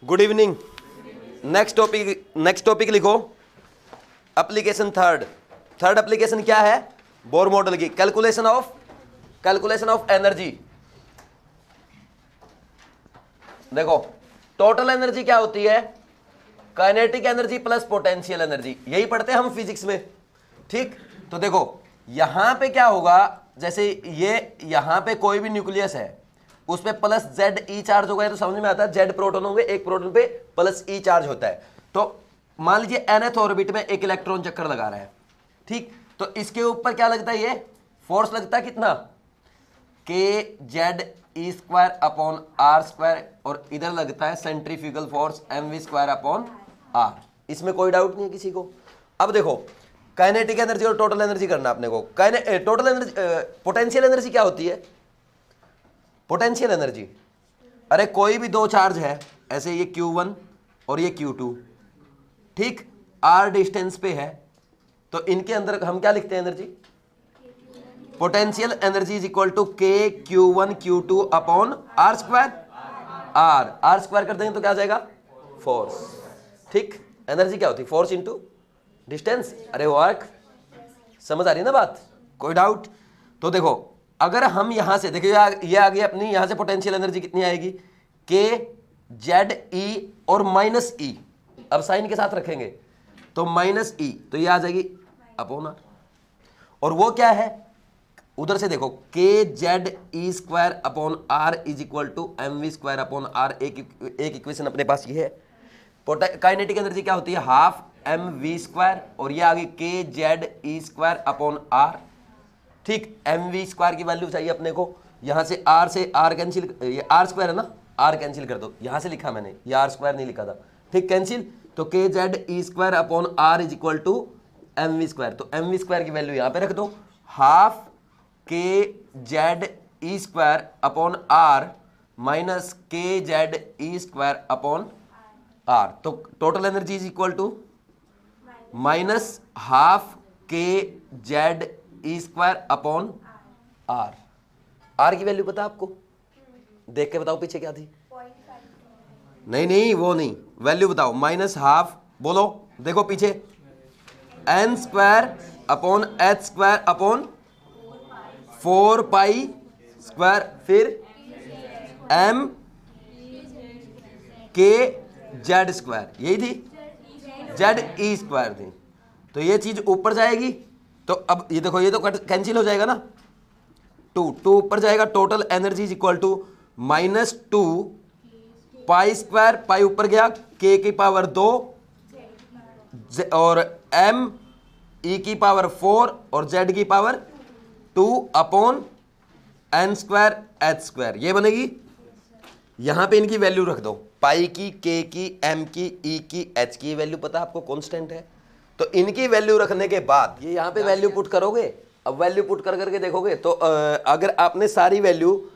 Good evening. Next topic लिखो, application third application क्या है? बोर मॉडल की कैलकुलेशन ऑफ एनर्जी। देखो टोटल एनर्जी क्या होती है? Kinetic energy plus potential energy, यही पढ़ते हैं हम फिजिक्स में। ठीक, तो देखो यहां पे क्या होगा, जैसे ये यहां पे कोई भी न्यूक्लियस है उस पे प्लस जेड ई चार्ज होगा, तो समझ में आता है जेड प्रोटॉन होंगे, एक प्रोटॉन पे प्लस ई चार्ज होता है। तो मान लीजिए nth ऑर्बिट में एक इलेक्ट्रॉन चक्कर लगा रहा है। ठीक, तो इसके ऊपर क्या लगता है? ये फोर्स लगता है कितना? K Z E square upon R square, और इधर लगता है centrifugal force M V square upon R. इसमें कोई डाउट नहीं है किसी को। अब देखो काइनेटिक एनर्जी और टोटल एनर्जी करना अपने को। टोटल एनर्जी, पोटेंशियल एनर्जी क्या होती है? पोटेंशियल एनर्जी, अरे कोई भी दो चार्ज है, ऐसे ये Q1 और ये Q2, ठीक, R डिस्टेंस पे है, तो इनके अंदर हम क्या लिखते हैं energy? Potential energy is equal to K Q1 Q2 upon R square. R square कर देंगे तो क्या आ जाएगा? फोर्स। ठीक, एनर्जी क्या होती है? Force into distance. अरे वर्क, समझ आ रही है ना बात? कोई डाउट? तो देखो अगर हम यहां से देखिए, ये आ गई अपनी, यहां से पोटेंशियल एनर्जी कितनी आएगी? के जेड ई और माइनस ई, अब साइन के साथ रखेंगे तो माइनस ई, तो ये आ जाएगी अपॉन आर। और वो क्या है? उधर से देखो K Z E square upon R is equal to M V square upon R. एक इक्वेशन अपने पास ये है। काइनेटिक एनर्जी क्या होती है? हाफ एम वी स्क्वायर, और ये आ गई K Z E square upon R. ठीक, एम वी स्क्वायर की वैल्यू चाहिए अपने को, यहां से आर कैंसिल, ये आर स्क्वायर है ना, आर कैंसिल कर दो, यहां से लिखा मैंने, ये आर स्क्वायर नहीं लिखा था। ठीक, कैंसिल, तो K Z E square upon R is equal to M V square. तो एम वी स्क्वायर की वैल्यू यहां पे रख दो, half K Z E square upon R minus K Z E square upon R. तो total energy is equal to minus half K Z E square upon R. R की value पता आपको? देख के बताओ पीछे क्या थी? नहीं वो नहीं, वैल्यू बताओ। माइनस हाफ, बोलो देखो पीछे, N square upon H square upon 4 pi square, फिर एम के जेड स्क्वायर, यही थी, जेड ई स्क्वायर थी। तो ये चीज ऊपर जाएगी, तो अब ये देखो, ये तो कैंसिल हो जाएगा ना, टू ऊपर जाएगा। Total energy is equal to minus 2 pi square, pi ऊपर गया, के की पावर 2 और एम ई की पावर 4 और जेड की power 2 upon N square H square, ये बनेगी। यहां पे इनकी वैल्यू रख दो, पाई की, के की, एम की, ई की, एच की वैल्यू पता आपको कांस्टेंट है। तो इनकी वैल्यू रखने के बाद ये यहां पे वैल्यू पुट करोगे। अब वैल्यू पुट कर करके देखोगे तो अगर आपने सारी वैल्यू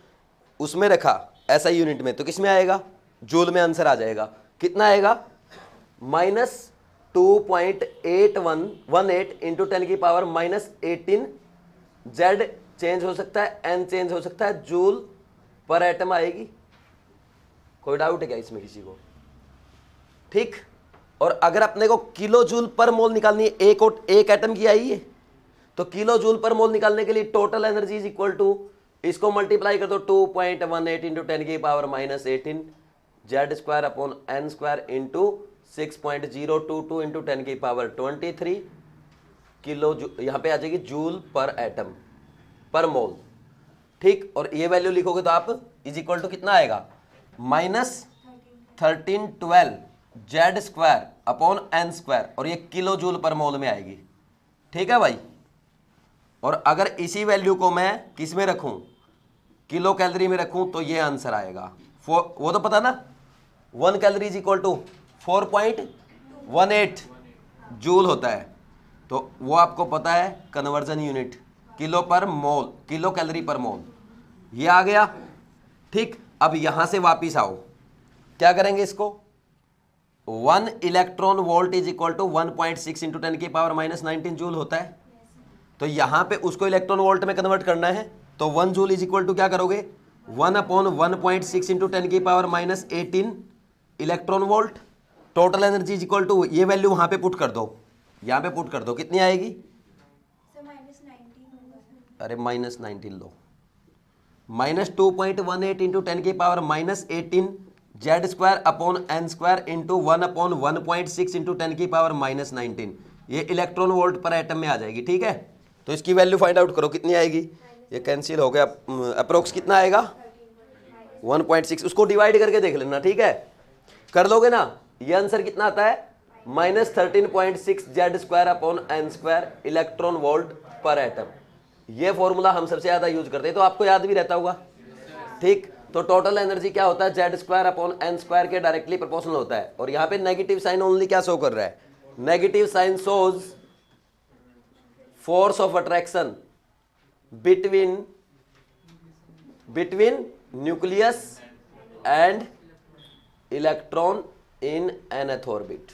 उसमें रखा ऐसा यूनिट में, तो किस में आएगा? जूल में आंसर आ जाएगा। कितना आएगा? माइनस 2.8118 इंटू 10 की पावर माइनस 18। जेड चेंज हो सकता है, एन चेंज हो सकता है, जूल पर एटम आएगी। कोई डाउट है क्या इसमें किसी को? ठीक, और अगर अपने को किलो जूल पर मोल निकालनी है, एक एटम की आई है, तो किलो जूल पर मोल निकालने के लिए total energy is equal to, इसको मल्टीप्लाई कर दो 2.18 इंटू 10 की power minus 18 Z square upon N square into 6.022 into 10 की पावर 23 किलो, यहां पे आ जाएगी जूल पर एटम पर मोल। ठीक, और ये वैल्यू लिखोगे तो आप इज इक्वल टू कितना आएगा? Minus 1312 Z square upon N square, और ये किलो जूल पर मोल में आएगी। ठीक है भाई, और अगर इसी वैल्यू को मैं किस में रखूं? किलो कैलोरी में रखूं, तो ये आंसर आएगा। वो तो पता ना, 1 calorie is equal to 4.18 joule होता है, तो वो आपको पता है कन्वर्जन यूनिट, किलो पर मोल, किलो कैलोरी पर मोल, ये आ गया। ठीक, अब यहां से वापिस आओ, क्या करेंगे इसको? 1 electron volt is equal to 1.6 into 10 की पावर माइनस 19 जूल होता है। तो यहां पे उसको इलेक्ट्रॉन वोल्ट में कन्वर्ट करना है, तो 1 जूल इज इक्वल टू क्या करोगे? 1 अपॉन 1.6 इंटू 10 की power minus 18 electron volt, total energy is equal to, ये वैल्यू वहां पे पुट कर दो, यहां पे पुट कर दो, कितनी आएगी? अरे -19 लो, -2.18 इंटू 10 की power -18 Z square upon N square into 1/1.6 into 10 की पावर -19, ये इलेक्ट्रॉन वोल्ट पर एटम में आ जाएगी। ठीक है, तो इसकी वैल्यू फाइंड आउट करो कितनी आएगी। ये कैंसिल हो गया, अप्रोक्स कितना आएगा? 1.6, उसको डिवाइड करके देख लेना। ठीक है, कर लोगे ना, ये आंसर कितना आता है? -13.6 Z square upon N square electron volt per atom. ये फॉर्मूला हम सबसे ज्यादा यूज करते हैं, तो आपको याद भी रहता होगा। ठीक, तो टोटल एनर्जी क्या होता है? Z square upon N square के डायरेक्टली प्रोपोर्शनल होता है। और यहाँ पे नेगेटिव साइन ओनली क्या शो कर रहा है? Negative sign shows force of attraction between nucleus and electron in nth orbit.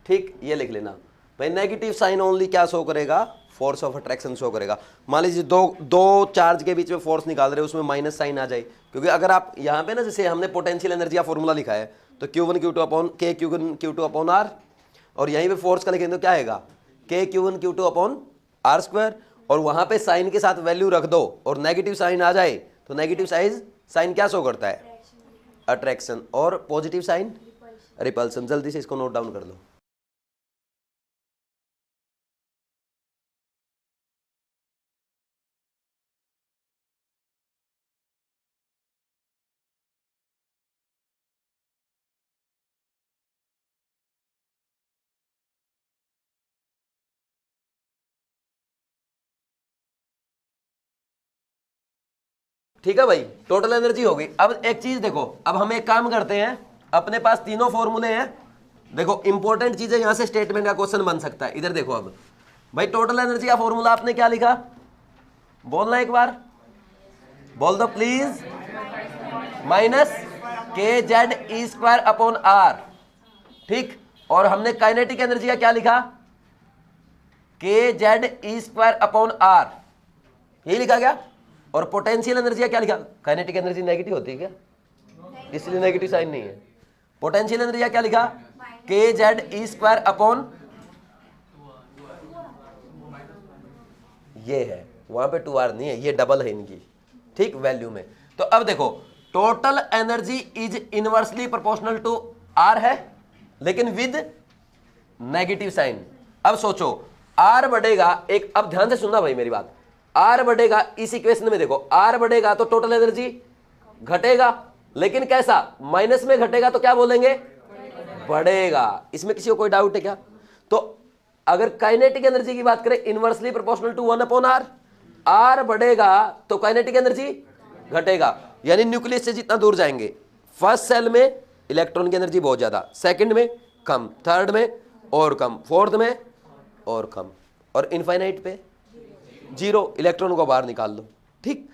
ठीक, ये लिख लेना भाई, नेगेटिव साइन ओनली क्या शो करेगा? फोर्स ऑफ अट्रैक्शन शो करेगा। मान लीजिए दो चार्ज के बीच में फोर्स निकाल रहे हो, उसमें माइनस साइन आ जाए, क्योंकि अगर आप यहाँ पे ना, जैसे हमने पोटेंशियल एनर्जी का फॉर्मूला लिखा है, तो Q1 Q2 upon K Q1 Q2 upon R, और यहीं पे फोर्स का लिखेंगे तो क्या आएगा? K Q1 Q2 upon R square, और वहां पे साइन के साथ वैल्यू रख दो और नेगेटिव साइन आ जाए, तो नेगेटिव साइन क्या शो करता है? अट्रैक्शन, और पॉजिटिव साइन रिपल्सन। जल्दी से इसको नोट डाउन कर लो। ठीक है भाई, टोटल एनर्जी हो गई। अब एक चीज देखो, अब हम एक काम करते हैं, अपने पास तीनों फॉर्मूले हैं। देखो इंपॉर्टेंट चीज है, यहां से स्टेटमेंट का क्वेश्चन बन सकता है। इधर देखो, अब भाई टोटल एनर्जी का फॉर्मूला आपने क्या लिखा? बोलना एक बार, बोल दो प्लीज। -kz² upon R. ठीक, और हमने काइनेटिक एनर्जी का क्या लिखा? kz² अपॉन आर, यही लिखा क्या? और पोटेंशियल एनर्जी का क्या लिखा? काइनेटिक एनर्जी नेगेटिव होती है क्या? इसलिए नेगेटिव साइन नहीं है। पोटेंशियल एनर्जी का क्या लिखा? kz² अपॉन, ये है, वहां पे 2r नहीं है, ये डबल है इनकी। ठीक, वैल्यू में। तो अब देखो, total energy is inversely proportional to r है, लेकिन विद नेगेटिव साइन। अब सोचो, r बढ़ेगा, एक, अब ध्यान से सुनना भाई मेरी बात, r बढ़ेगा, इस इक्वेशन में देखो, r बढ़ेगा तो टोटल एनर्जी घटेगा, लेकिन कैसा? माइनस में घटेगा तो क्या बोलेंगे? बढ़ेगा। इसमें किसी को कोई डाउट है क्या? तो अगर काइनेटिक एनर्जी की बात करें, inversely proportional to 1 upon r, r बढ़ेगा तो काइनेटिक एनर्जी घटेगा, यानी न्यूक्लियस से जितना दूर जाएंगे, फर्स्ट सेल में इलेक्ट्रॉन की एनर्जी बहुत ज्यादा, सेकंड में कम, थर्ड में और कम, फोर्थ में और कम, और इनफाइनाइट पे 0, इलेक्ट्रॉन को बाहर निकाल लो। ठीक,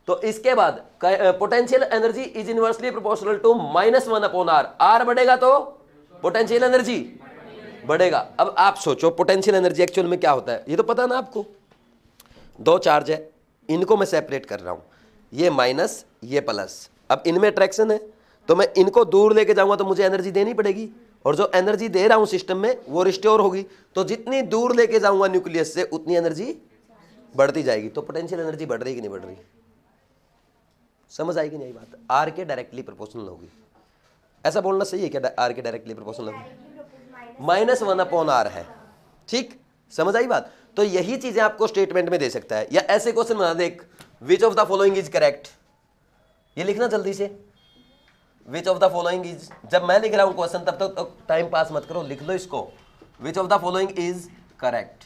तो इसके बाद potential energy is inversely proportional to -1 upon r, r बढ़ेगा तो पोटेंशियल एनर्जी बढ़ेगा। अब आप सोचो, पोटेंशियल एनर्जी एक्चुअल में क्या होता है? ये तो पता ना आपको, दो चार्ज है, इनको मैं सेपरेट कर रहा हूं, ये माइनस, ये प्लस। अब इनमें अट्रैक्शन है, तो मैं इनको दूर लेके जाऊंगा तो मुझे एनर्जी देनी पड़ेगी, और जो एनर्जी दे रहा हूं सिस्टम में वो रिस्टोर होगी। तो जितनी दूर लेके जाऊंगा न्यूक्लियस से, उतनी एनर्जी बढ़ती जाएगी। तो पोटेंशियल एनर्जी बढ़ रही कि नहीं बढ़ रही? समझ आएगी नहीं बात? आर के डायरेक्टली प्रोपोर्शनल होगी, ऐसा बोलना सही है क्या? आर के डायरेक्टली प्रोपोर्शनल होगी, -1 अपॉन आर है। ठीक, समझ आई बात? तो यही चीजें आपको स्टेटमेंट में दे सकता है, या ऐसे क्वेश्चन बना देख, विच of the following is correct, ये लिखना जल्दी से, विच ऑफ द फॉलोइंग इज। जब मैं लिख रहा हूं क्वेश्चन तब तक तो टाइम पास मत करो, लिख लो इसको, विच of the following is correct.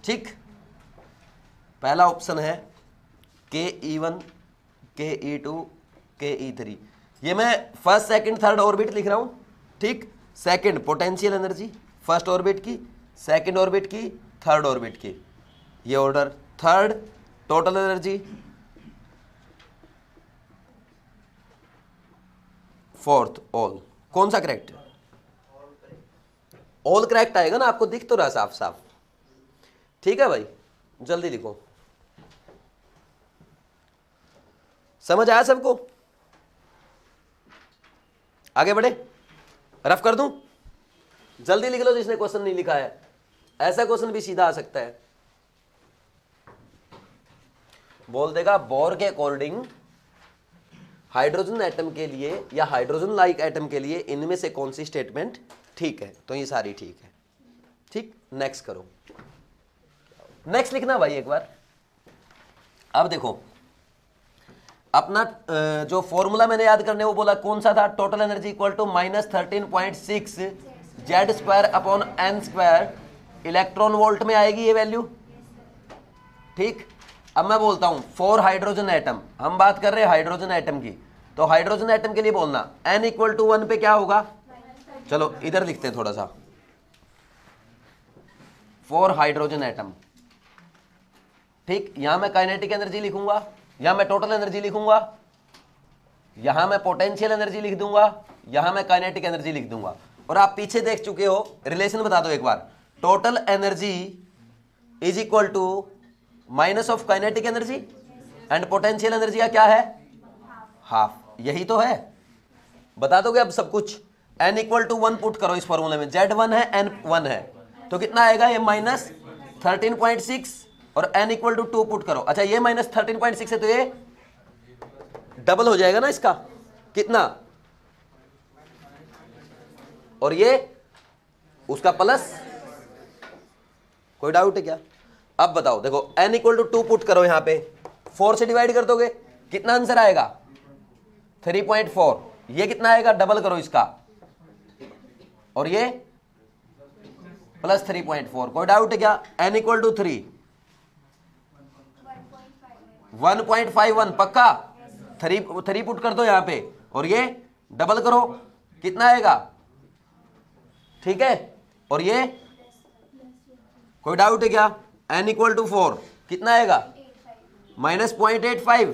ठीक, पहला ऑप्शन है ke1, ke2, ke3, ये मैं फर्स्ट सेकंड थर्ड ऑर्बिट लिख रहा हूं। ठीक, second potential energy first orbit की, सेकंड ऑर्बिट की, थर्ड ऑर्बिट की, ये order. Third total energy, fourth all. कौन सा करेक्ट? ऑल करेक्ट आएगा ना, आपको दिख तो रहा साफ साफ। ठीक है भाई, जल्दी लिखो। समझ आया सबको? आगे बढ़े, रफ कर दूं, जल्दी लिख लो जिसने क्वेश्चन नहीं लिखा है, ऐसा क्वेश्चन भी सीधा आ सकता है। बोल देगा बोर के अकॉर्डिंग हाइड्रोजन एटम के लिए या हाइड्रोजन लाइक एटम के लिए इनमें से कौन सी स्टेटमेंट ठीक है, तो ये सारी ठीक है। ठीक, नेक्स्ट करो, नेक्स्ट लिखना भाई एक बार। अब देखो अपना जो फॉर्मूला मैंने याद करने वो बोला कौन सा था, total energy equal to -13.6 Z square upon N square, electron volt में आएगी ये वैल्यू। ठीक, अब मैं बोलता हूं फॉर हाइड्रोजन एटम, हम बात कर रहे हैं हाइड्रोजन एटम की, तो हाइड्रोजन एटम के लिए बोलना n इक्वल टू 1 पे क्या होगा, चलो इधर लिखते हैं थोड़ा सा, फॉर हाइड्रोजन एटम। ठीक, यहां मैं काइनेटिक एनर्जी लिखूंगा, यहां मैं टोटल एनर्जी लिखूंगा, यहां मैं पोटेंशियल एनर्जी लिख दूंगा, यहां मैं काइनेटिक एनर्जी लिख दूंगा। और आप पीछे देख चुके हो, रिलेशन बता दो एक बार, total energy is equal to minus of kinetic energy and potential energy का क्या है, हाफ, यही तो है। बता दोगे अब सब कुछ। n इक्वल टू 1 पुट करो इस फॉर्मूले में, z1 है n 1 है, तो कितना आएगा ये -13.6 और n इक्वल टू 2 पुट करो। अच्छा ये -13.6 है तो ये डबल हो जाएगा ना इसका, कितना, और ये उसका प्लस। कोई डाउट है क्या? अब बताओ, देखो n इक्वल टू 2 पुट करो, यहां पे 4 से डिवाइड कर दोगे, कितना आंसर आएगा 3.4। ये कितना आएगा, डबल करो इसका, और ये प्लस 3.4। कोई डाउट है क्या? n इक्वल टू 3, 1.51 पक्का, 3 पुट कर दो यहां पे, और ये डबल करो, कितना आएगा, ठीक है। और ये कोई डाउट है क्या? n इक्वल टू 4 कितना आएगा, -0.85,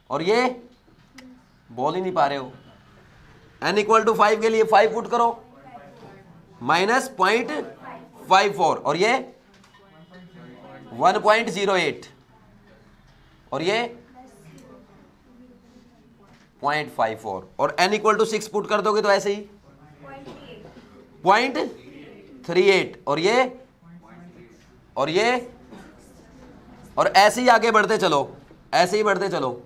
और ये बोल ही नहीं पा रहे हो। n इक्वल टू 5 के लिए 5 पुट करो, -0.54, और ये 1.08, और ये 0.54, और n इक्वल टू 6 पुट कर दोगे तो ऐसे ही 0.38, और ऐसे ही आगे बढ़ते चलो, ऐसे ही बढ़ते चलो।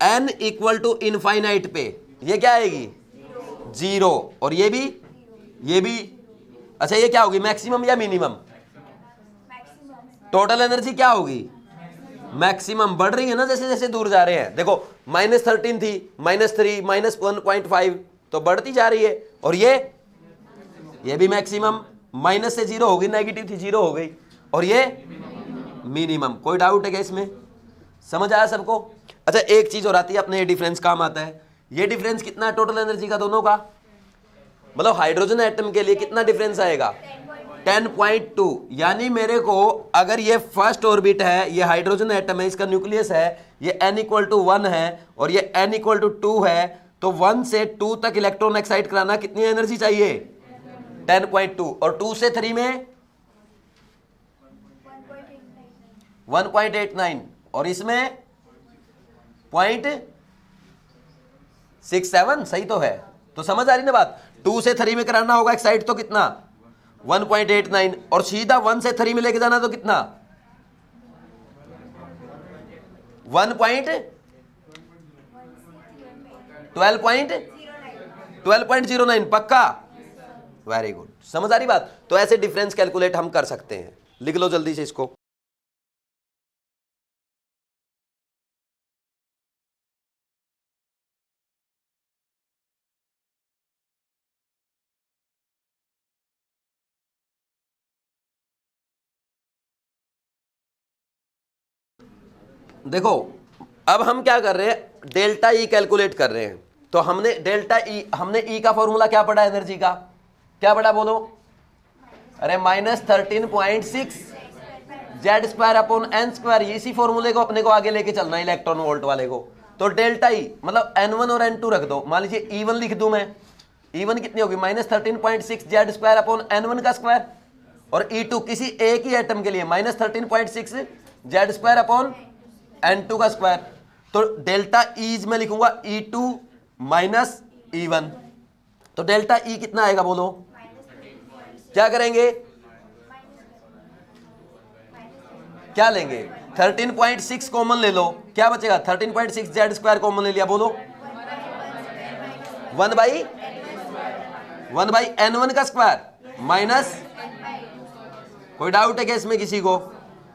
n इक्वल टू इनफाइनाइट पे ये क्या आएगी, 0, और ये भी। अच्छा ये क्या होगी, मैक्सिमम या मिनिमम? टोटल एनर्जी क्या होगी, मैक्सिमम। बढ़ रही है ना जैसे जैसे दूर जा रहे हैं। देखो -13 थी, -3, -1.5, तो बढ़ती जा रही है। और ये भी मैक्सिमम, माइनस से 0 होगी, नेगेटिव थी 0 हो गई, और ये मिनिमम। कोई डाउट है क्या इसमें? समझ आया सबको? अच्छा एक चीज और आती है अपने, ये डिफरेंस काम आता है। ये डिफरेंस कितना है टोटल एनर्जी का दोनों का, मतलब हाइड्रोजन एटम के लिए कितना डिफरेंस आएगा, 10.2। यानी मेरे को अगर ये फर्स्ट ऑर्बिट है, ये हाइड्रोजन एटम है, इसका न्यूक्लियस है, ये n इक्वल टू 1 है और ये n इक्वल टू 2 है, तो 1 से 2 तक इलेक्ट्रॉन एक्साइट कराना कितनी एनर्जी चाहिए, 10.2, और 2 से 3 में 1.89, और इसमें 0.67। सही तो है, तो समझ आ रही ना बात। 2 से 3 में कराना होगा एक्साइट तो कितना, 1.89, और सीधा 1 से 3 में लेके जाना तो कितना, 12.09 पक्का। वेरी गुड, समझ आ रही बात। तो ऐसे डिफरेंस कैलकुलेट हम कर सकते हैं, लिख लो जल्दी से इसको। देखो अब हम क्या कर रहे हैं, डेल्टा ई कैलकुलेट कर रहे हैं। तो हमने डेल्टा ई, हमने ई का फॉर्मूला क्या पढ़ा एनर्जी का, क्या पढ़ा बोलो, अरे -13.6 Z square upon N square. इसी फॉर्मूले को अपने को आगे लेके चलना है, इलेक्ट्रॉन वोल्ट वाले को। तो डेल्टा ई मतलब n1 और n2 रख दो, मान लीजिए E1 लिख दूं मैं, E1 कितनी होगी, -13.6 जेड स्क्वायर अपॉन n1 का स्क्वायर, और E2 किसी एक ही एटम के लिए -13.6 जेड स्क्वायर अपॉन n2 का स्क्वायर। तो डेल्टा ईज में लिखूंगा E2 माइनस E1, तो डेल्टा E कितना आएगा बोलो? क्या करेंगे? क्या लेंगे? 13.6 कॉमन ले लो, क्या बचेगा? 13.6 जेड स्क्वायर कॉमन ले लिया, बोलो 1 बाई n1 का स्क्वायर माइनस, कोई डाउट है क्या इसमें किसी को?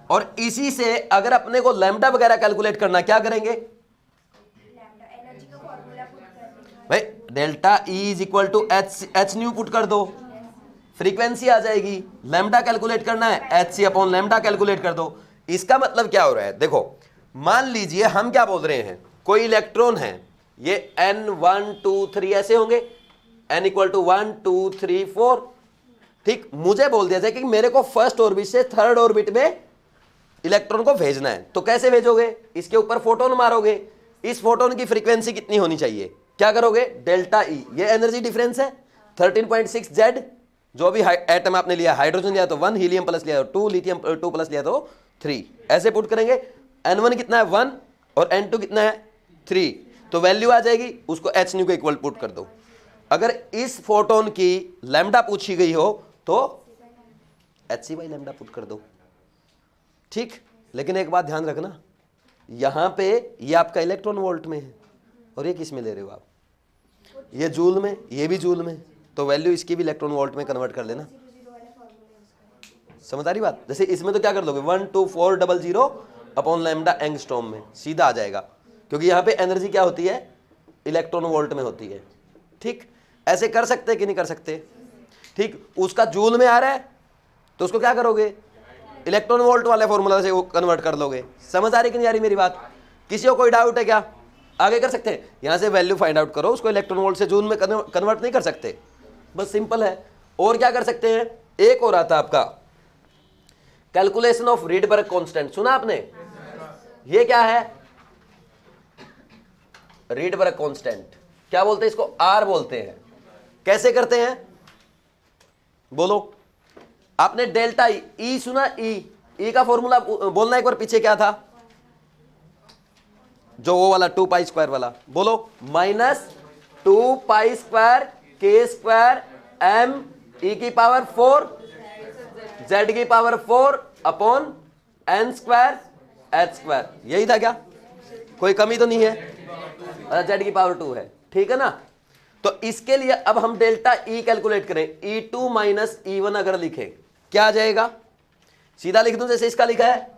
और इसी से अगर अपने को लैम्डा वगैरह कैलकुलेट करना, क्या करेंगे भाई? Delta E is equal to H nu put कर दो, फ्रीक्वेंसी आ जाएगी। लैम्डा कैलकुलेट करना है, H C upon lambda calculate कर दो। इसका मतलब क्या हो रहा है? देखो मान लीजिए हम क्या बोल रहे हैं, कोई इलेक्ट्रॉन है, ये n1 2 3 ऐसे होंगे, n इक्वल टू 1 2 3 4, ठीक। मुझे बोल दिया जाए कि मेरे को फर्स्ट ऑर्बिट से थर्ड ऑर्बिट में इलेक्ट्रॉन को भेजना है, तो कैसे भेजोगे? इसके ऊपर फोटोन मारोगे। इस फोटोन की फ्रीक्वेंसी कितनी होनी चाहिए? क्या करोगे? डेल्टा ई, ये एनर्जी डिफरेंस है 13.6 जेड, जो भी एटम आपने लिया, हाइड्रोजन लिया तो 1, हीलियम प्लस लिया तो 2, लिथियम 2 प्लस लिया तो 3, ऐसे पुट करेंगे। n1 कितना है 1 और n2 कितना है 3, तो वैल्यू आ जाएगी, उसको h न्यू को इक्वल पुट कर दो। अगर इस फोटोन की लैम्डा पूछी गई हो तो hc बाई लैम्डा पुट कर दो, ठीक। लेकिन एक बात ध्यान रखना, यहां पे ये आपका इलेक्ट्रॉन वोल्ट में है और ये किस में ले रहे हो आप? ये जूल में, ये भी जूल में, तो वैल्यू इसकी भी इलेक्ट्रॉन वोल्ट में कन्वर्ट कर लेना। समझ आ रही बात? जैसे इसमें तो क्या कर लोगे 12400 अपॉन लैम्डा एंगस्ट्रॉम में, सीधा आ जाएगा, क्योंकि यहाँ पे एनर्जी क्या होती है? इलेक्ट्रॉन वोल्ट में होती है, ठीक। ऐसे कर सकते कि नहीं कर सकते? ठीक। उसका जूल में आ रहा है तो उसको क्या करोगे? इलेक्ट्रॉन वोल्ट वाले फॉर्मूला से वो कन्वर्ट कर लोगे। समझ आ रही कि नहीं आ रही मेरी बात? किसी को कोई डाउट है क्या? आगे कर सकते हैं, यहां से वैल्यू फाइंड आउट करो, उसको इलेक्ट्रॉन वोल्ट से जूल में कन्वर्ट नहीं कर सकते, बस सिंपल है। और क्या कर सकते हैं? एक और आता आपका कैलकुलेशन ऑफ रीडबर्ग कांस्टेंट, सुना आपने? ये क्या है? रीडबर्ग कांस्टेंट क्या बोलते हैं इसको? आर बोलते हैं। कैसे करते हैं बोलो? आपने डेल्टा ई सुना? ई का फॉर्मूला बोलना एक बार, पीछे क्या था जो वो वाला 2 पाई स्क्वायर वाला, बोलो माइनस 2 पाई स्क्वायर के स्क्वायर m e की पावर 4 z की power 4 upon n square h square. यही था क्या? कोई कमी तो नहीं है? z की पावर 2 है, ठीक है ना। तो इसके लिए अब हम डेल्टा E कैलकुलेट करें, E2 माइनस E1 अगर लिखें क्या आ जाएगा? सीधा लिख दूं जैसे इसका लिखा है,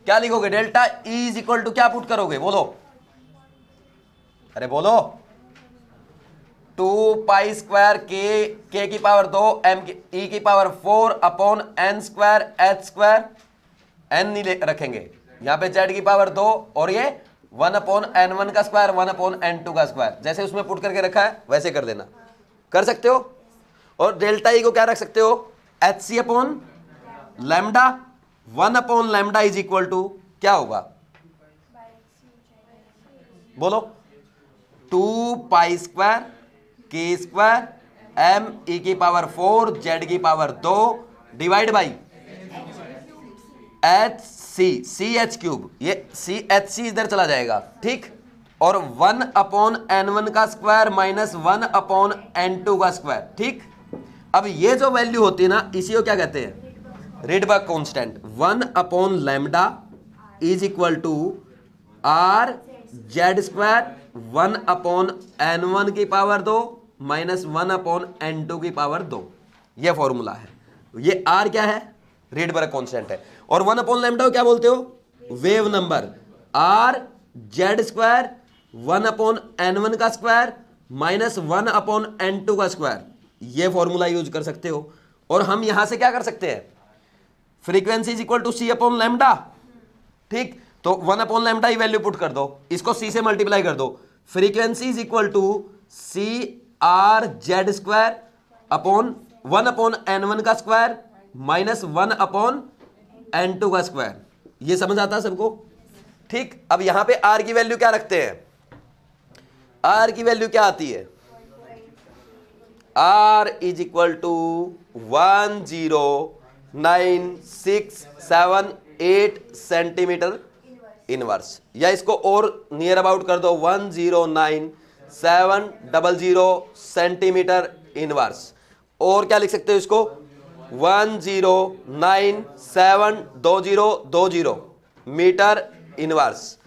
क्या लिखोगे? Delta E is equal to क्या पुट करोगे? बोलो, अरे बोलो 2 पाई स्क्वायर के की पावर 2 m e की power 4 upon n square h square, n नहीं रखेंगे यहां पे, z की पावर 2 और ये 1 अपॉन n1 का स्क्वायर 1 अपॉन n2 का स्क्वायर, जैसे उसमें पुट करके रखा है वैसे कर देना, कर सकते हो। और डेल्टा ई को क्या रख सकते हो? H C upon lambda, 1 upon lambda is equal to क्या होगा? बोलो 2 पाई स्क्वायर के स्क्वायर m e की पावर 4 z की power 2 divide by H C H cube, ये सी एच सी इधर चला जाएगा, ठीक। और 1 अपॉन n1 का स्क्वायर माइनस 1 अपॉन n2 का स्क्वायर, ठीक। अब ये जो वैल्यू होती है ना, इसी को क्या कहते हैं? Rydberg constant. 1 upon lambda is equal to R Z square 1 upon n1 की पावर 2 माइनस 1 अपॉन n2 की पावर 2, यह फॉर्मूला है। ये r क्या है? रीडबर्ग कांस्टेंट है। और 1 अपॉन लैम्डा को क्या बोलते हो? Wave number. Are Z square 1 upon n1 का स्क्वायर माइनस 1 अपॉन n2 का स्क्वायर, ये फॉर्मूला यूज कर सकते हो। और हम यहां से क्या कर सकते हैं? Frequency is equal to C upon lambda, ठीक। तो 1 अपॉन लैम्डा ही वैल्यू पुट कर दो, इसको सी से मल्टीप्लाई कर दो, frequency is equal to C R Z square upon 1 upon n1 का स्क्वायर माइनस 1 अपॉन n2 का स्क्वायर। ये समझ आता है सबको? ठीक। अब यहां पे r की वैल्यू क्या रखते हैं? r की वैल्यू क्या आती है? r is equal to 109,678 centimetre inverse, या इसको और नियर अबाउट कर दो 109 700 सेंटीमीटर इनवर्स। और क्या लिख सकते हो इसको, 10972020 मीटर इनवर्स।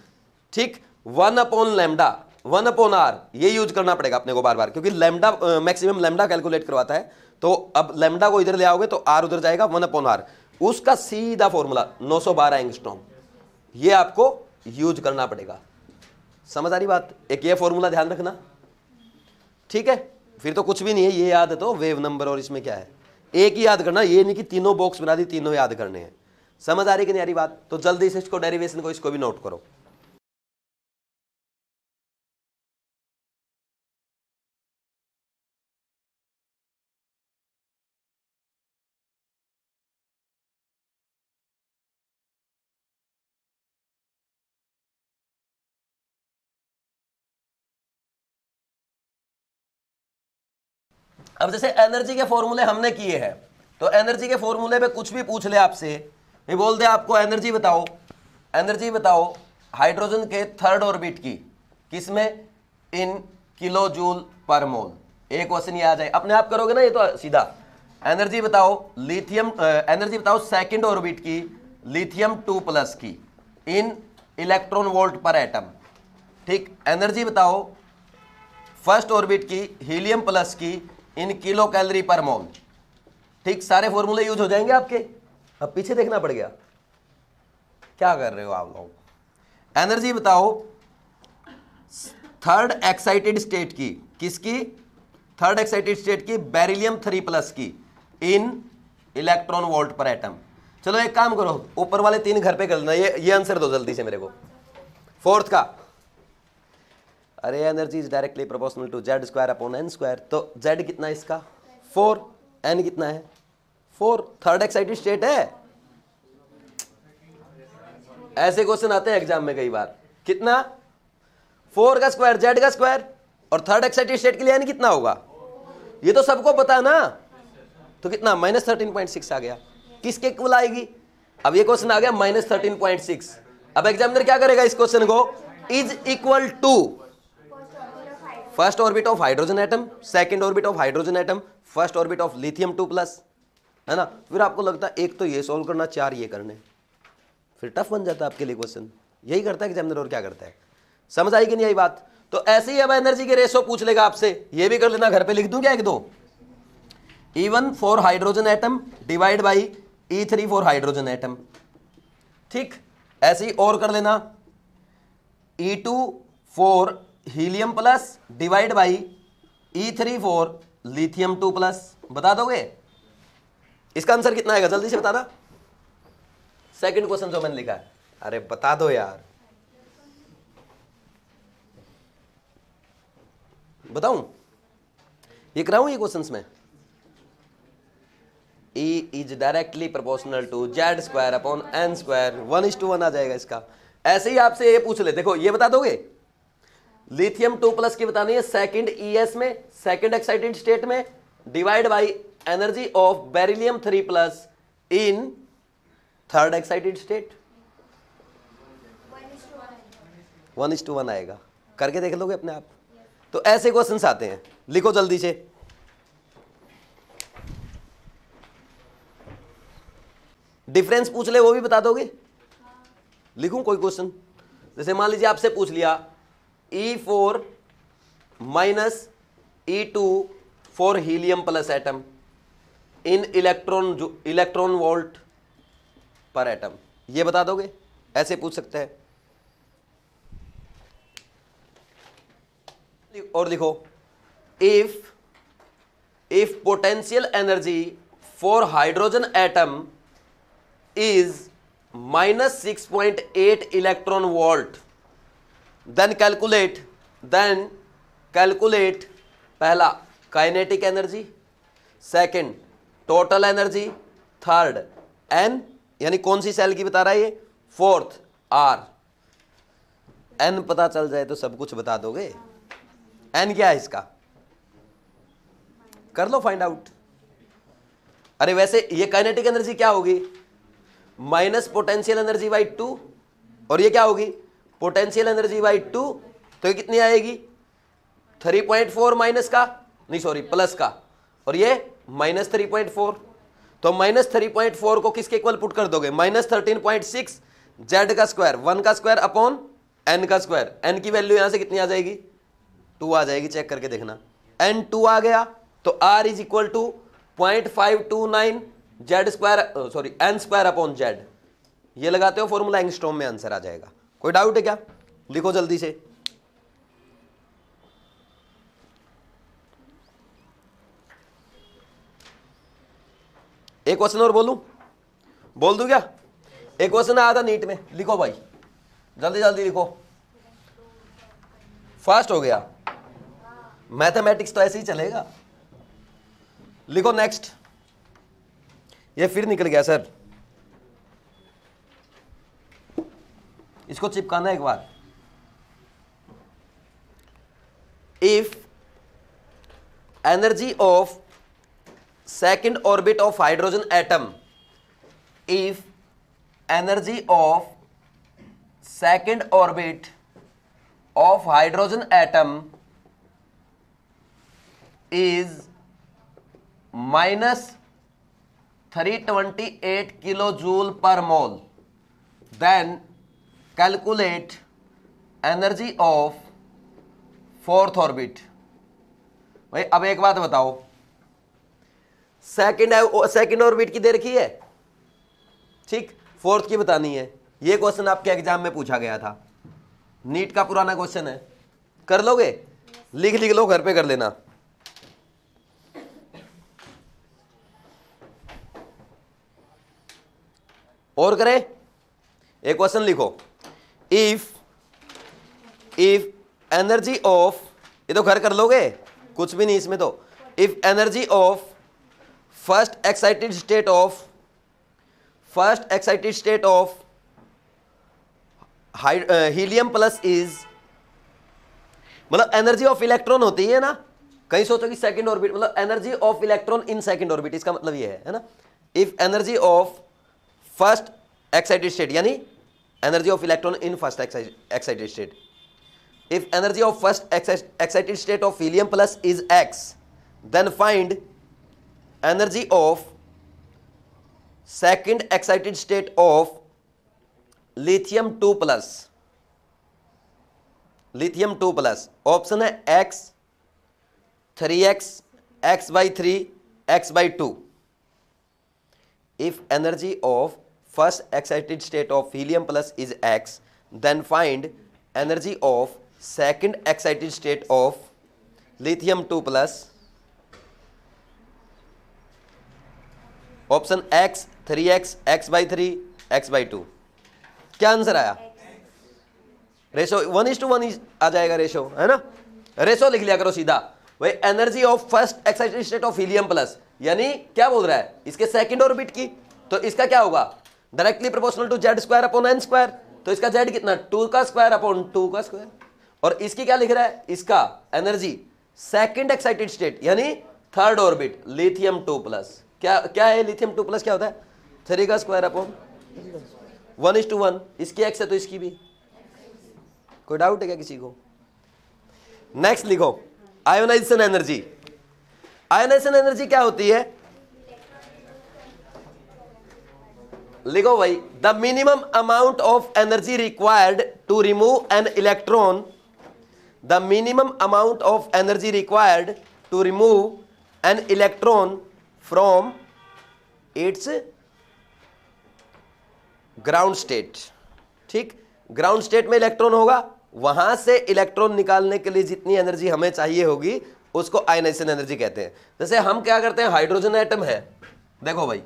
ठीक, 1/λ 1/r ये यूज करना पड़ेगा अपने को बार बार, क्योंकि लैम्डा मैक्सिमम लैम्डा कैलकुलेट करवाता है। तो अब लैम्डा को इधर ले आओगे तो r उधर जाएगा, 1/r उसका सीधा फॉर्मूला 912 एंगस्ट्रॉम, ये आपको यूज करना पड़ेगा। समझ आ रही बात? एक ये फॉर्मूला ध्यान रखना, ठीक है। फिर तो कुछ भी नहीं है, ये याद है तो वेव नंबर और इसमें क्या है, एक ही याद करना, ये नहीं कि तीनों बॉक्स बना दी तीनों याद करने हैं। समझ आ रही कि नहीं आ रही बात? तो जल्दी से इसको डेरिवेशन को इसको भी नोट करो। अब जैसे एनर्जी के फॉर्मूले हमने किए हैं, तो एनर्जी के फॉर्मूले पे कुछ भी पूछ ले आपसे, ये बोल दे आपको एनर्जी बताओ, एनर्जी बताओ हाइड्रोजन के थर्ड ऑर्बिट की, किसमें, इन किलो जूल पर मोल। एक क्वेश्चन ये आ जाए, अपने आप करोगे ना ये तो सीधा। एनर्जी बताओ लिथियम, एनर्जी बताओ सेकंड ऑर्बिट की लिथियम 2+ की इन इलेक्ट्रॉन वोल्ट पर एटम। ठीक, एनर्जी बताओ फर्स्ट ऑर्बिट की हीलियम प्लस की इन किलो कैलोरी पर मोल। ठीक, सारे फॉर्मूले यूज हो जाएंगे आपके। अब पीछे देखना पड़ गया, क्या कर रहे हो आप लोग। एनर्जी बताओ थर्ड एक्साइटेड स्टेट की, किसकी, थर्ड एक्साइटेड स्टेट की बेरिलियम 3+ की इन इलेक्ट्रॉन वोल्ट पर एटम। चलो एक काम करो, ऊपर वाले 3 घर पे कर लेना, ये आंसर दो जल्दी से मेरे को। फोर्थ का, अरे energy is directly proportional to Z²/n², तो Z कितना है इसका 4, N कितना है 4, थर्ड एक्साइटेड स्टेट है। ऐसे क्वेश्चन आते हैं एग्जाम में कई बार, कितना 4 का स्क्वायर Z का स्क्वायर, और थर्ड एक्साइटेड स्टेट के लिए N कितना होगा, ये तो सबको पता है ना। तो कितना -13.6 आ गया, किसके इक्वल आएगी। अब ये क्वेश्चन आ गया -13.6। अब एग्जामिनर क्या करेगा इस क्वेश्चन को, is equal to first orbit of hydrogen atom, second orbit of hydrogen atom, first orbit of lithium 2+, है ना। फिर आपको लगता है एक तो ये सॉल्व करना, 4 ये करने, फिर टफ बन जाता है आपके लिए क्वेश्चन। यही करता है एग्जामिनर, और क्या करता है। समझ आई कि नहीं आई बात। तो ऐसे ही अब एनर्जी के रेशो पूछ लेगा आपसे, ये भी कर लेना, घर पे लिख दूं क्या 1-2, E1 for hydrogen atom divide by E3 for hydrogen atom. ठीक, ऐसे ही और कर लेना, E2 for helium plus divide by E3 for lithium 2+। बता दोगे इसका आंसर कितना आएगा, जल्दी से बता दा। सेकंड क्वेश्चन जो मैंने लिखा है, अरे बता दो यार, बताऊं, ये कराऊं ये क्वेश्चंस में। E is directly proportional to Z²/n², 1:1 आ जाएगा इसका। ऐसे ही आपसे ये पूछ ले, देखो ये बता दोगे, लिथियम 2+ की बतानी है सेकंड ES में, सेकंड एक्साइटेड स्टेट में, divide by energy of beryllium 3+ in third excited state. 1:1 आएगा, करके देख लोगे अपने आप। तो ऐसे क्वेश्चंस आते हैं, लिखो जल्दी से। डिफरेंस पूछ ले वो भी बता दोगे, लिखूं कोई क्वेश्चन। जैसे मान लीजिए आपसे पूछ लिया E4 minus E2 for helium plus atom in electron volt per atom, ये बता दोगे। ऐसे पूछ सकते हैं। और लिखो, if potential energy for hydrogen atom is -6.8 electron volt, then calculate पहला kinetic energy, second total energy, third N यानी कौन सी सेल की बता रहा है ये, फोर्थ R। N पता चल जाए तो सब कुछ बता दोगे। N क्या है इसका, कर लो फाइंड आउट। अरे वैसे ये काइनेटिक एनर्जी क्या होगी, माइनस पोटेंशियल एनर्जी बाई 2, और ये क्या होगी पोटेंशियल एनर्जी बाई 2, तो ये कितनी आएगी 3.4 माइनस का, नहीं सॉरी प्लस का, और ये -3.4। तो -3.4 को किसके इक्वल पुट कर दोगे? -13.6 जेड का स्क्वायर 1 का स्क्वायर अपॉन एन का स्क्वायर। एन की वैल्यू यहां से कितनी आ जाएगी? 2 आ जाएगी, चेक करके देखना। एन 2 आ गया तो R is equal to 0.529 Z square sorry N square upon Z. ये लगाते हो फॉर्मूला, एंगस्ट्रॉम में आंसर आ जाएगा। कोई डाउट है क्या? लिखो जल्दी से। एक क्वेश्चन और बोल दूं क्या? एक क्वेश्चन आया था नीट में, लिखो भाई जल्दी जल्दी लिखो, फास्ट हो गया। मैथमेटिक्स तो ऐसे ही चलेगा। लिखो नेक्स्ट। ये फिर निकल गया सर, इसको चिपकाना एक बार। If energy of second orbit of hydrogen atom, if energy of second orbit of hydrogen atom is -328 kilojoule per mole, then calculate energy of fourth orbit। भाई अब एक बात बताओ, सेकंड ऑर्बिट की दे रखी है, ठीक, फोर्थ की बतानी है। ये क्वेश्चन आपके एग्जाम में पूछा गया था, नीट का पुराना क्वेश्चन है। कर लोगे? लिख लो, घर पे कर लेना। और करें? एक क्वेश्चन लिखो। इफ एनर्जी ऑफ, ये तो घर कर लोगे, कुछ भी नहीं इसमें तो। If energy of first excited state of helium plus is, मतलब एनर्जी ऑफ इलेक्ट्रॉन होती है ना, कहीं सोचो कि सेकंड ऑर्बिट मतलब energy of electron in second orbit, इसका मतलब ये है ना। If energy of first excited state, यानी energy of electron in first excited state, if energy of first excited state of helium plus is x, then find energy of second excited state of lithium 2 plus, lithium 2 plus। Option है x, 3x, x by 3, x by 2। if energy of first excited state of helium plus is x, then find energy of second excited state of lithium 2 plus। Option x, 3x, x by 3, x by 2। क्या answer आया? Ratio 1:1 आ जाएगा, ratio है ना। Ratio लिख लिया करो सीधा। भाई energy of first excited state of helium plus, यानी क्या बोल रहा है? इसके सेकंड ऑर्बिट की, तो इसका क्या होगा? Directly proportional to Z square upon N square. तो इसका जेड कितना? 2 का स्क्वायर अपॉन 2 का स्क्वायर। और इसकी क्या लिख रहा है? इसका एनर्जी सेकंड एक्साइटेड स्टेट यानी थर्ड ऑर्बिट, लिथियम 2 प्लस। क्या है लिथियम 2 प्लस? क्या होता है? 3 का स्क्वायर अपॉन 1:1। इसकी एक्स है तो इसकी भी। कोई डाउट है क्या किसी को? नेक्स्ट लिखो, आयोनाइजेशन एनर्जी। आयोनाइजेशन एनर्जी क्या होती है? लिखो भाई, the minimum amount of energy required to remove an electron, the minimum amount of energy required to remove an electron from its ground state. ठीक, ग्राउंड स्टेट में electron होगा, वहां से इलेक्ट्रॉन निकालने के लिए जितनी एनर्जी हमें चाहिए होगी उसको आयनाइजेशन एनर्जी कहते हैं। जैसे हम क्या करते हैं, हाइड्रोजन एटम है, देखो भाई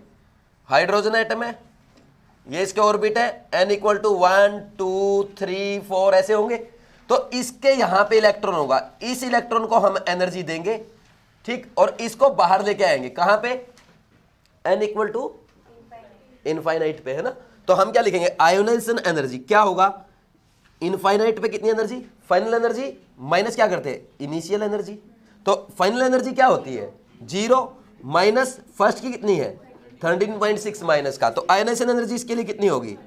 हाइड्रोजन एटम है, ये इसके ऑर्बिट है, n इक्वल टू 1 2 3 4 ऐसे होंगे, तो इसके यहां पे इलेक्ट्रॉन होगा, इस इलेक्ट्रॉन को हम एनर्जी देंगे, ठीक, और इसको बाहर लेके आएंगे, कहां पे? n इक्वल टू इनफाइनाइट पे, है ना। तो हम क्या लिखेंगे? आयोनाइजेशन एनर्जी क्या होगा? इनफाइनाइट पे कितनी एनर्जी? फाइनल एनर्जी माइनस क्या करते हैं? Initial energy. तो फाइनल एनर्जी क्या होती है? 0 माइनस फर्स्ट की कितनी है? 13.6 माइनस का, तो आयोनाइजेशन एनर्जी इसके लिए कितनी होगी?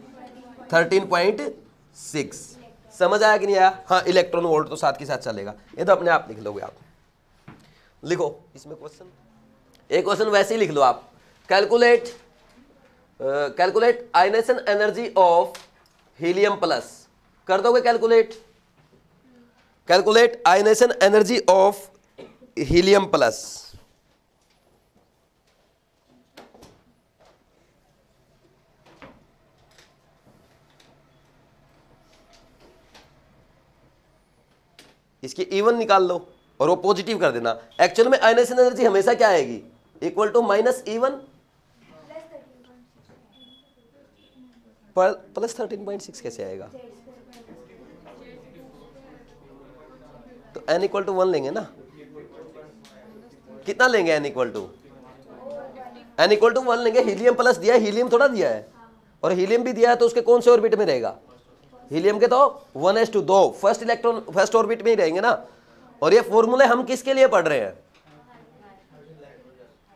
13.6। समझ आया कि नहीं आया? हाँ, इलेक्ट्रॉन वोल्ट तो साथ के साथ चलेगा, ये तो अपने आप लिख लोगे आप। लिखो इसमें क्वेश्चन, एक क्वेश्चन वैसे ही लिख लो आप। Calculate ionisation energy of helium plus, कर दोगे calculate ionisation energy of helium plus. इसकी E1 निकाल लो और वो पॉजिटिव कर देना। एक्चुअल में आयनेशन एनर्जी हमेशा क्या आएगी? Equal to minus E1 plus 13.6 कैसे आएगा? तो n इक्वल टू 1 लेंगे ना। कितना लेंगे? n इक्वल टू 1 लेंगे। हीलियम प्लस दिया है, हीलियम थोड़ा दिया है, और हीलियम भी दिया है तो उसके कौन से ऑर्बिट में रहेगा? हीलियम के तो 1s2 दो फर्स्ट इलेक्ट्रॉन फर्स्ट ऑर्बिट में ही रहेंगे ना। और ये फॉर्मूले हम किसके लिए पढ़ रहे हैं?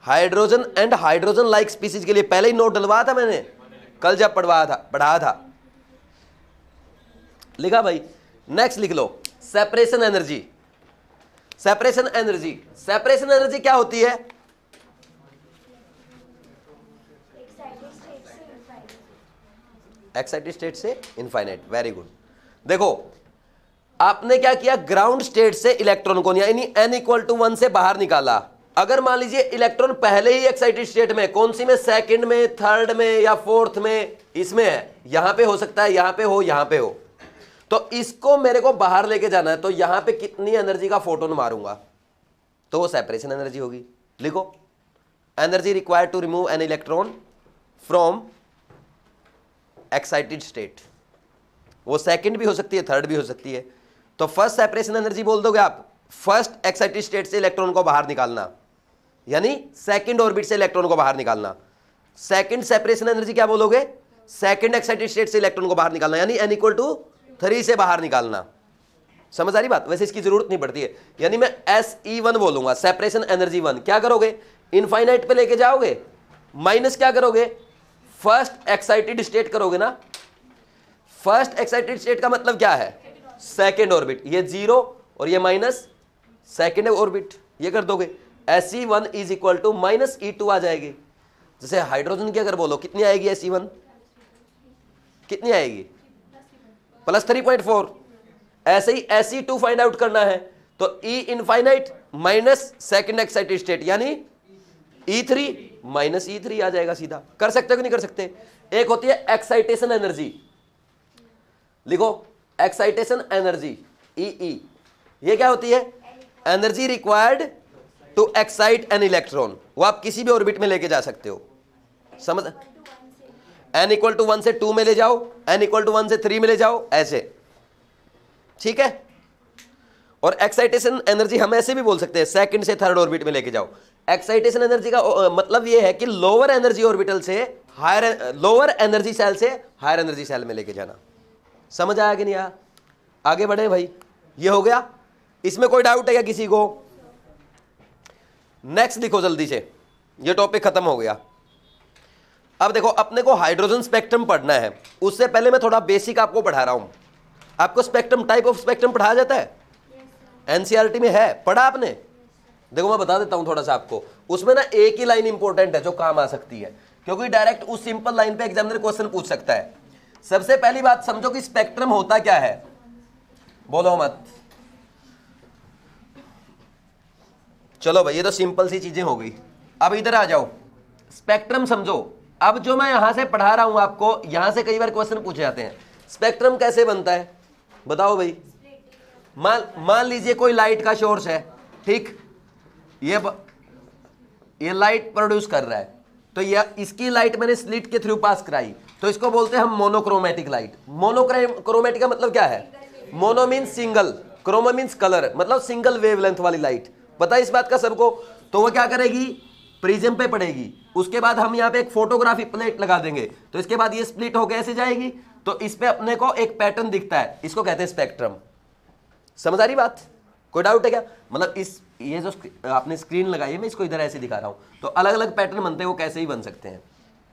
Hydrogen and hydrogen like species के लिए। पहले ही नोट डलवाया था मैंने कल जब पढ़ाया था। लिखा भाई? नेक्स्ट लिख लो सेपरेशन एनर्जी। सेपरेशन एनर्जी क्या होती है? एक्साइटेड स्टेट से इनफाइनाइट। Very good. देखो आपने क्या किया, ग्राउंड स्टेट से इलेक्ट्रॉन को यानी n इक्वल टू 1 से बाहर निकाला। अगर मान लीजिए इलेक्ट्रॉन पहले ही एक्साइटेड स्टेट में, कौन सी में? सेकंड में, थर्ड में या फोर्थ में, इसमें है। यहां पे हो सकता है, यहां पे हो, यहां पे हो, तो इसको मेरे को बाहर लेके जाना है, तो यहां पे कितनी एनर्जी का फोटोन मारूंगा? तो वो सेपरेशन एनर्जी होगी। लिखो energy required to remove an electron from excited state. वो सेकंड भी हो सकती है, थर्ड भी हो सकती है। तो फर्स्ट सेपरेशन एनर्जी बोल दोगे आप, फर्स्ट एक्साइटेड स्टेट से इलेक्ट्रॉन को बाहर निकालना, यानी सेकंड ऑर्बिट से इलेक्ट्रॉन को बाहर निकालना। सेकंड सेपरेशन एनर्जी क्या बोलोगे? सेकंड एक्साइटेड स्टेट से इलेक्ट्रॉन को बाहर निकालना, यानी n इक्वल टू 3 से बाहर निकालना। समझ आ रही बात? वैसे इसकी जरूरत नहीं पड़ती है, यानी मैं SE1 बोलूंगा, सेपरेशन एनर्जी 1। क्या करोगे? इनफाइनाइट पे लेके जाओगे, माइनस क्या करोगे? फर्स्ट एक्साइटेड स्टेट करोगे ना। फर्स्ट एक्साइटेड स्टेट का मतलब क्या है? Second orbit. ये 0 और ये माइनस सेकेंड ऑर्बिट, ये कर दोगे। SE1 is equal to minus E2 आ जाएगी। जैसे हाइड्रोजन की अगर बोलो कितनी आएगी? SE1 कितनी आएगी? प्लस 3.4। ऐसे ही SE2 फाइंड आउट करना है तो E infinite minus second excited state, यानी E3 माइनस E3 आ जाएगा सीधा। कर सकते हो कि नहीं कर सकते? एक होती है एक्साइटेशन एनर्जी, लिखो एक्साइटेशन एनर्जी EE। ये क्या होती है? Energy required to excite an electron. वो आप किसी भी ऑर्बिट में लेके जा सकते हो। समझ? n इक्वल टू 1 से 2 में ले जाओ, n इक्वल टू 1 से 3 में ले जाओ, ऐसे। ठीक है? और एक्साइटेशन एनर्जी हम ऐसे भी बोल सकते हैं, सेकंड से थर्ड ऑर्बिट में लेके जाओ। एक्साइटेशन एनर्जी का मतलब ये है कि लोअर एनर्जी ऑर्बिटल से हायर, लोअर एनर्जी सेल से हायर एनर्जी सेल में लेके जाना। समझ आया कि नहीं आया? आगे बढ़े भाई। ये हो गया, इसमें कोई डाउट है क्या किसी को? नेक्स्ट लिखो जल्दी से, ये टॉपिक खत्म हो गया। अब देखो अपने को हाइड्रोजन स्पेक्ट्रम पढ़ना है, उससे पहले मैं थोड़ा बेसिक आपको पढ़ा रहा हूं। आपको स्पेक्ट्रम, टाइप ऑफ स्पेक्ट्रम पढ़ाया जाता है? एनसीईआरटी में है, पढ़ा आपने? देखो मैं बता देता हूं थोड़ा सा आपको। उसमें ना एक ही लाइन इंपॉर्टेंट है जो काम आ सकती है, क्योंकि डायरेक्ट उस सिंपल लाइन पे एग्जामिनर क्वेश्चन पूछ सकता है। सबसे पहली बात समझो कि स्पेक्ट्रम होता क्या है। बोलो मत। चलो भाई, ये तो सिंपल सी चीजें हो गई। अब इधर आ जाओ, स्पेक्ट्रम समझो। अब जो मैं यहां से पढ़ा रहा हूं आपको, यहां से कई बार क्वेश्चन पूछे जाते हैं। स्पेक्ट्रम कैसे बनता है बताओ भाई। मान लीजिए कोई लाइट का सोर्स है, ठीक? ये लाइट प्रोड्यूस कर रहा है, तो ये इसकी लाइट मैंने स्लिट के थ्रू पास कराई, तो इसको बोलते हैं हम मोनोक्रोमेटिक लाइट। मोनोक्रोमेटिक का मतलब क्या है? Mono means single, chroma means colour, मतलब सिंगल वेवलेंथ वाली लाइट। पता है इस बात का सबको? तो वो क्या करेगी? प्रिज्म पे पड़ेगी। उसके बाद हम यहाँ पे एक फोटोग्राफी प्लेट लगा देंगे, तो इसके बाद ये स्प्लिट होकर ऐसे जाएगी, तो इस पे अपने को एक पैटर्न दिखता है, इसको कहते हैं स्पेक्ट्रम। समझ आ रही बात? कोई डाउट है क्या? मतलब ये जो आपने स्क्रीन लगाई है, मैं इसको इधर ऐसे दिखा रहा हूं, तो अलग अलग पैटर्न बनते हैं, वो कैसे ही बन सकते हैं।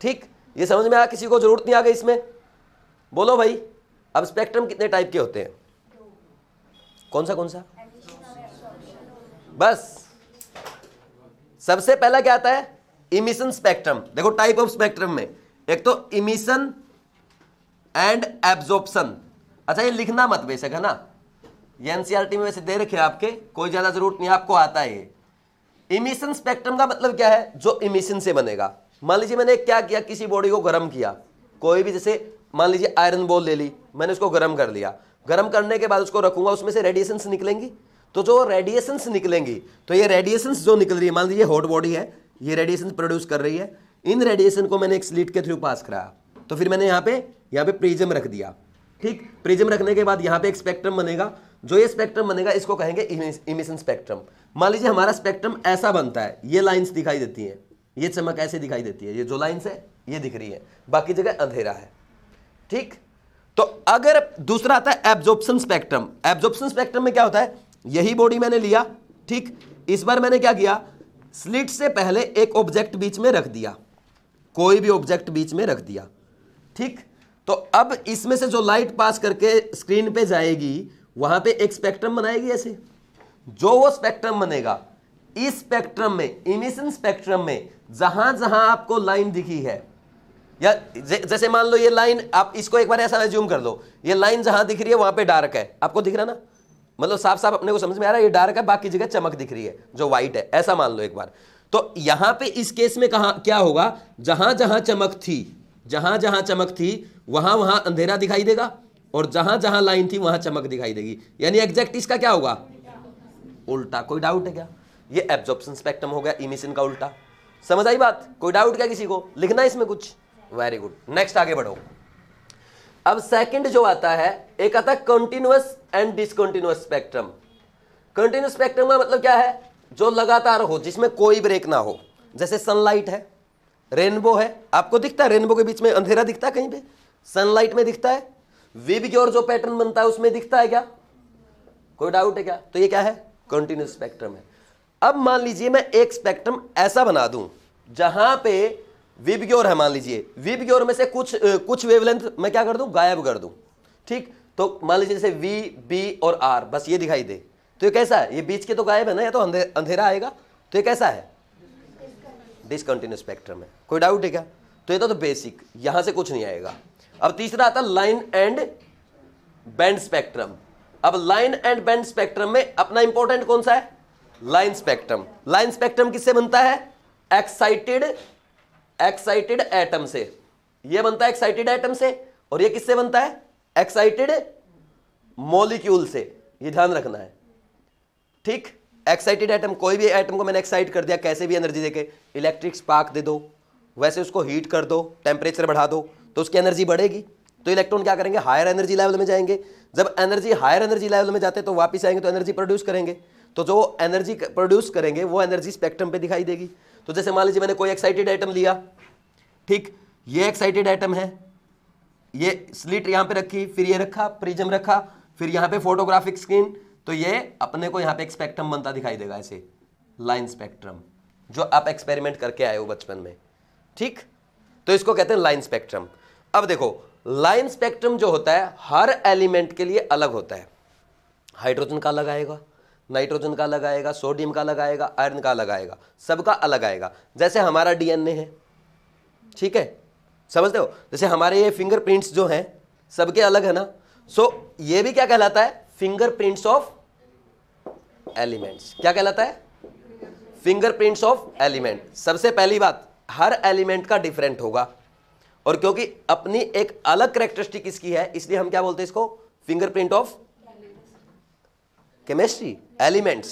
ठीक? ये समझ में आया? किसी को जरूरत नहीं आ गई इसमें? बोलो भाई। अब स्पेक्ट्रम कितने टाइप के होते हैं? कौन सा? बस सबसे पहला क्या आता है? Emission spectrum. देखो टाइप ऑफ स्पेक्ट्रम में एक तो इमिशन एंड एब्जॉर्प्शन। अच्छा ये लिखना मत बेशक, है ना, ये एनसीईआरटी में वैसे दे रखे आपके, कोई ज्यादा जरूरत नहीं, आपको आता है ये। इमिशन स्पेक्ट्रम का मतलब क्या है? जो इमिशन से बनेगा। मान लीजिए मैंने क्या किया, किसी बॉडी को गर्म किया, कोई भी, जैसे मान लीजिए आयरन बॉल ले ली, मैंने उसको गर्म कर लिया, गर्म करने के बाद उसको रखूंगा, उसमें से रेडिएशंस निकलेंगी। तो जो रेडिएशंस निकलेंगी, तो ये रेडिएशंस जो निकल रही है, मान लीजिए हॉट बॉडी है, ये रेडिएशन प्रोड्यूस कर रही है, इन रेडिएशन को मैंने एक स्लिट के थ्रू पास कराया, तो फिर मैंने यहाँ पे प्रिज्म रख दिया। ठीक, प्रिज्म रखने के बाद यहाँ पे एक स्पेक्ट्रम बनेगा, जो ये स्पेक्ट्रम बनेगा इसको कहेंगे इमिशन स्पेक्ट्रम। मान लीजिए हमारा स्पेक्ट्रम ऐसा बनता है, ये लाइंस दिखाई देती हैं, ये चमक ऐसे दिखाई देती है, ये जो लाइंस है ये दिख रही है, बाकी जगह अंधेरा है। ठीक, तो अगर दूसरा आता है एब्जॉर्प्शन स्पेक्ट्रम। एब्जॉर्प्शन स्पेक्ट्रम में क्या होता है? यही बॉडी मैंने लिया, ठीक, इस बार मैंने क्या किया, स्लिट से पहले एक ऑब्जेक्ट बीच में रख दिया, कोई भी ऑब्जेक्ट बीच में रख दिया। ठीक, तो अब इसमें से जो लाइट पास करके स्क्रीन पे जाएगी, वहां पे एक स्पेक्ट्रम बनाएगी ऐसे। जो वो स्पेक्ट्रम बनेगा, इस स्पेक्ट्रम में, इमिशन स्पेक्ट्रम में, जहां जहां आपको लाइन दिखी है, या जैसे मान लो ये लाइन, आप इसको एक बार ऐसा जूम कर लो, ये लाइन जहां दिख रही है वहां पे डार्क है, आपको दिख रहा ना, मतलब साफ साफ अपने को समझ में आ रहा है, ये डार्क है, बाकी जगह चमक दिख रही है जो व्हाइट है, ऐसा मान लो एक बार। तो यहां पे इस केस में कहां क्या होगा? जहां जहां चमक थी, जहां जहां चमक थी वहां वहां अंधेरा दिखाई देगा, और जहां जहां लाइन थी वहां चमक दिखाई देगी। यानी एग्जैक्ट इसका क्या होगा? उल्टा। कोई डाउट है क्या? ये एब्जॉर्प्शन स्पेक्ट्रम हो गया, इमिशन का उल्टा। समझ आई बात? कोई डाउट क्या किसी को? लिखना है इसमें कुछ? वेरी गुड, नेक्स्ट आगे बढ़ो। अब सेकंड जो आता है, एक आता है continuous and discontinuous spectrum. Continuous spectrum का मतलब क्या है? जो लगातार हो, जिसमें कोई ब्रेक ना हो। जैसे सनलाइट है, रेनबो है, आपको दिखता है रेनबो के बीच में अंधेरा दिखता है कहीं पे? सनलाइट में दिखता है। विबग्योर जो पैटर्न बनता है उसमें दिखता है क्या? कोई डाउट है क्या? तो ये क्या है? कंटिन्यूअस स्पेक्ट्रम है। अब मान लीजिए मैं एक स्पेक्ट्रम ऐसा बना दूं जहां पे विबग्योर है, मान लीजिए विबग्योर में से कुछ वेवलेंथ मैं क्या कर दूं? गायब कर दूं। ठीक, तो मान लीजिए जैसे वी, बी और आर, बस ये दिखाई दे, तो ये कैसा है? ये बीच के तो गायब है ना, या तो अंधेरा आएगा, तो ये कैसा है? डिसकंटिन्यूअस स्पेक्ट्रम है। कोई डाउट है क्या? तो ये तो बेसिक, यहां से कुछ नहीं आएगा। अब तीसरा आता है लाइन एंड बैंड स्पेक्ट्रम। अब लाइन एंड बैंड स्पेक्ट्रम में अपना इंपॉर्टेंट कौन सा है? Line spectrum. लाइन स्पेक्ट्रम किससे बनता है? एक्साइटेड एटम से। ये बनता है एक्साइटेड एटम से, और ये किससे बनता है? एक्साइटेड मॉलिक्यूल से। ये ध्यान रखना है। ठीक, एक्साइटेड एटम, कोई भी एटम को मैंने एक्साइट कर दिया, कैसे भी एनर्जी देके, इलेक्ट्रिक स्पार्क दे दो, वैसे उसको हीट कर दो, टेम्परेचर बढ़ा दो, तो उसकी एनर्जी बढ़ेगी, तो इलेक्ट्रॉन क्या करेंगे? हायर एनर्जी लेवल में जाएंगे। जब एनर्जी हायर एनर्जी लेवल में जाते हैं तो वापस आएंगे तो एनर्जी प्रोड्यूस करेंगे, तो जो एनर्जी प्रोड्यूस करेंगे वो एनर्जी स्पेक्ट्रम पे दिखाई देगी। तो जैसे मान लीजिए मैंने कोई एक्साइटेड एटम लिया, ठीक, ये एक्साइटेड एटम है, ये स्लिट यहां पे रखी, फिर ये रखा, प्रिज्म रखा, फिर यहां पे फोटोग्राफिक स्क्रीन, तो ये अपने को यहां पे एक स्पेक्ट्रम बनता दिखाई देगा ऐसे, लाइन स्पेक्ट्रम, जो आप एक्सपेरिमेंट करके आए हो बचपन में। ठीक, तो इसको कहते हैं लाइन स्पेक्ट्रम। अब देखो, लाइन स्पेक्ट्रम जो होता है हर एलिमेंट के लिए अलग होता है। हाइड्रोजन का अलग आएगा, नाइट्रोजन का अलग आएगा, सोडियम का अलग आएगा, आयरन का अलग आएगा, सबका अलग आएगा। जैसे हमारा डीएनए है, ठीक है, समझते हो? जैसे हमारे ये फिंगरप्रिंट्स जो हैं सबके अलग है ना, सो ये भी क्या कहलाता है? Fingerprints of elements. क्या कहलाता है? Fingerprints of element. सबसे पहली बात, हर एलिमेंट का डिफरेंट होगा, और क्योंकि अपनी एक अलग कैरेक्टरिस्टिक इसकी है, इसलिए हम क्या बोलते हैं इसको? Fingerprint of chemistry, elements.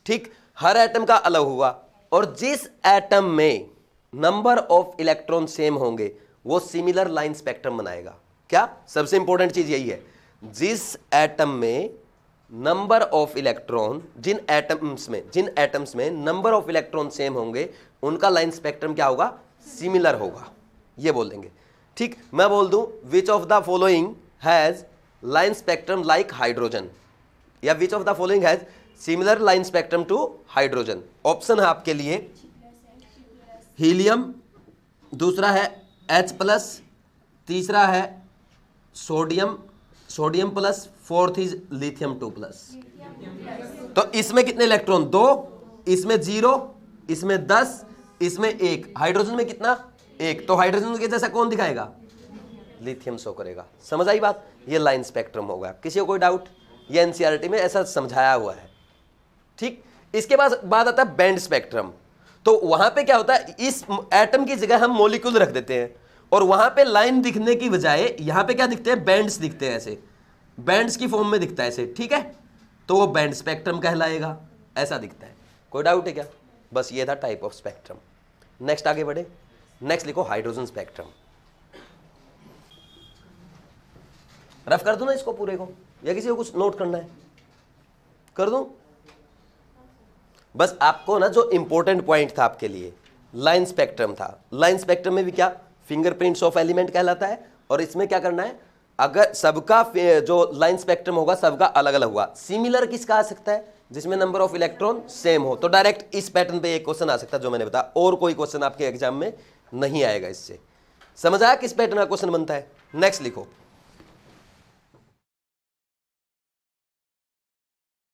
ठीक, हर एटम का अलग हुआ, और जिस एटम में नंबर ऑफ इलेक्ट्रॉन सेम होंगे वो सिमिलर लाइन स्पेक्ट्रम बनाएगा। क्या? सबसे इंपॉर्टेंट चीज यही है, जिस एटम में नंबर ऑफ इलेक्ट्रॉन, जिन एटम्स में नंबर ऑफ इलेक्ट्रॉन सेम होंगे उनका लाइन स्पेक्ट्रम क्या होगा? सिमिलर होगा, ये बोल देंगे। ठीक, मैं बोल दूं which of the following has line spectrum like hydrogen, या which of the following has similar line spectrum to hydrogen. Option है आपके लिए हीलियम, दूसरा है H+, तीसरा है sodium, sodium plus, fourth is lithium 2 plus. तो इसमें कितने इलेक्ट्रॉन? 2, इसमें 0, इसमें 10, इसमें 1। हाइड्रोजन में कितना? 1। तो हाइड्रोजन के जैसा कौन दिखाएगा? लिथियम शो करेगा। समझ आई बात? ये लाइन स्पेक्ट्रम होगा। किसी को कोई डाउट? ये एनसीईआरटी में ऐसा समझाया हुआ है। ठीक, इसके बाद आता है बैंड स्पेक्ट्रम। तो वहां पे क्या होता है, इस एटम की जगह हम मॉलिक्यूल रख देते हैं और वहां पे लाइन दिखने की बजाय यहां पे क्या दिखते हैं? बैंड्स दिखते हैं। ऐसे बैंड्स की फॉर्म में दिखता है ऐसे, ठीक है, तो वो बैंड स्पेक्ट्रम कहलाएगा। ऐसा दिखता है। कोई डाउट है क्या? बस ये था टाइप ऑफ स्पेक्ट्रम। नेक्स्ट आगे बढ़े। नेक्स्ट लिखो हाइड्रोजन स्पेक्ट्रम। रफ कर दूं ना इसको पूरे को, या किसी को कुछ नोट करना है? कर दूं? बस आपको ना जो इंपॉर्टेंट पॉइंट था आपके लिए, लाइन स्पेक्ट्रम था। लाइन स्पेक्ट्रम में भी क्या? फिंगरप्रिंट्स ऑफ एलिमेंट कहलाता है। और इसमें क्या करना है, अगर सबका जो लाइन स्पेक्ट्रम होगा सबका अलग अलग हुआ। सिमिलर किसका आ सकता है? जिसमें नंबर ऑफ इलेक्ट्रॉन सेम हो। तो डायरेक्ट इस पैटर्न पे एक क्वेश्चन आ सकता है जो मैंने बताया, और कोई क्वेश्चन आपके एग्जाम में नहीं आएगा इससे। समझ आया किस पैटर्न का क्वेश्चन बनता है? नेक्स्ट लिखो